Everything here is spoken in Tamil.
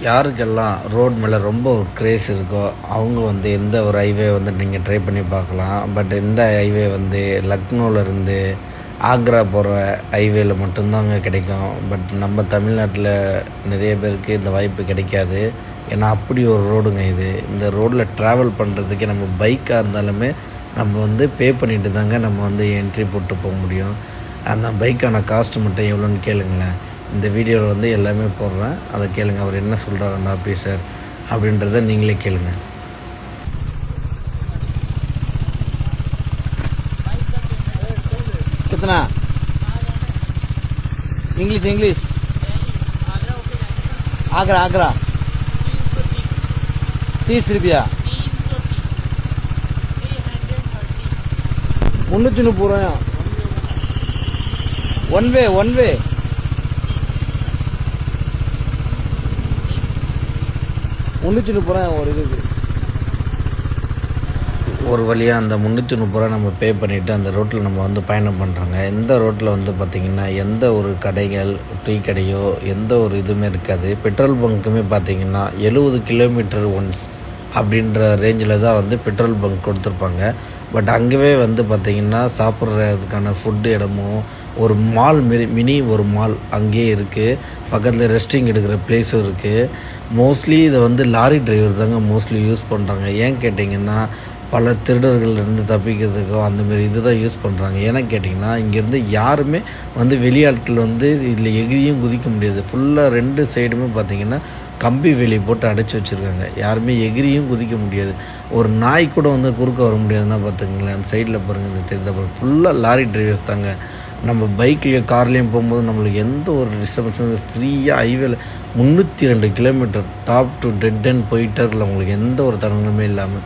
யாருக்கெல்லாம் ரோட் மேலே ரொம்ப ஒரு க்ரேஸ் இருக்கோ அவங்க வந்து எந்த ஒரு ஹைவே வந்து நீங்கள் ட்ரை பண்ணி பார்க்கலாம். பட் இந்த ஹைவே வந்து லக்னோவிலேருந்து ஆக்ரா போகிற ஹைவேல மட்டும்தாங்க கிடைக்கும். பட் நம்ம தமிழ்நாட்டில் நிறைய பேருக்கு இந்த வாய்ப்பு கிடைக்காது. ஏன்னா அப்படி ஒரு ரோடுங்க இது. இந்த ரோட்டில் ட்ராவல் பண்ணுறதுக்கே நம்ம பைக்காக இருந்தாலுமே நம்ம வந்து பே பண்ணிட்டு தாங்க நம்ம வந்து என்ட்ரி போட்டு போக முடியும். அந்த பைக்கான காஸ்ட்டு மட்டும் எவ்வளோன்னு கேளுங்களேன். இந்த வீடியோவில் வந்து எல்லாமே போடுறேன், அதை கேளுங்க. அவர் என்ன சொல்கிறார் அந்த ஆஃபீஸர் அப்படின்றத நீங்களே கேளுங்க. कितना इंग्लिश इंग्लिश आगरा आगरा 30 रुपया 330 वन वे ஒரு இதுக்கு ஒரு வழியாக அந்த 330 நம்ம பே பண்ணிவிட்டு அந்த ரோட்டில் நம்ம வந்து பயணம் பண்ணுறோங்க. இந்த ரோட்டில் வந்து பார்த்திங்கன்னா எந்த ஒரு கடைகள், டீ கடையோ எந்த ஒரு இதுவுமே இருக்காது. பெட்ரோல் பங்க்குமே பார்த்திங்கன்னா 70 கிலோமீட்டர் ஒன்ஸ் அப்படின்ற ரேஞ்சில் தான் வந்து பெட்ரோல் பங்க் கொடுத்துருப்பாங்க. பட் அங்கேயே வந்து பார்த்திங்கன்னா சாப்பிட்றதுக்கான ஃபுட்டு இடமும் ஒரு மால் மினி ஒரு மால் அங்கேயே இருக்குது. பக்கத்தில் ரெஸ்டிங் எடுக்கிற ப்ளேஸும் இருக்குது. மோஸ்ட்லி இதை வந்து லாரி டிரைவர் தாங்க மோஸ்ட்லி யூஸ் பண்ணுறாங்க. ஏன் கேட்டிங்கன்னா பல திருடர்கள்லேருந்து தப்பிக்கிறதுக்கோ அந்தமாரி இது தான் யூஸ் பண்ணுறாங்க. ஏன்னா கேட்டிங்கன்னா இங்கேருந்து யாருமே வந்து வெளியாட்கள் வந்து இதில் எகிரியும் குதிக்க முடியாது. ஃபுல்லாக 2 சைடுமே பார்த்திங்கன்னா கம்பி வேலி போட்டு அடைச்சி வச்சுருக்காங்க. யாருமே எகிரியும் குதிக்க முடியாது. ஒரு நாய் கூட வந்து குறுக்க வர முடியாதுன்னா பார்த்துங்களேன். அந்த சைடில் பாருங்கள், இந்த தெரிந்த ஃபுல்லாக லாரி டிரைவர்ஸ் தாங்க. நம்ம பைக்லேயும் கார்லேயும் போகும்போது நம்மளுக்கு எந்த ஒரு டிஸ்டர்பன்ஸும் ஃப்ரீயாக ஹைவேல 302 kilometre top to dead end போயிட்டே இருக்கல. உங்களுக்கு எந்த ஒரு தடங்களுமே இல்லாமல்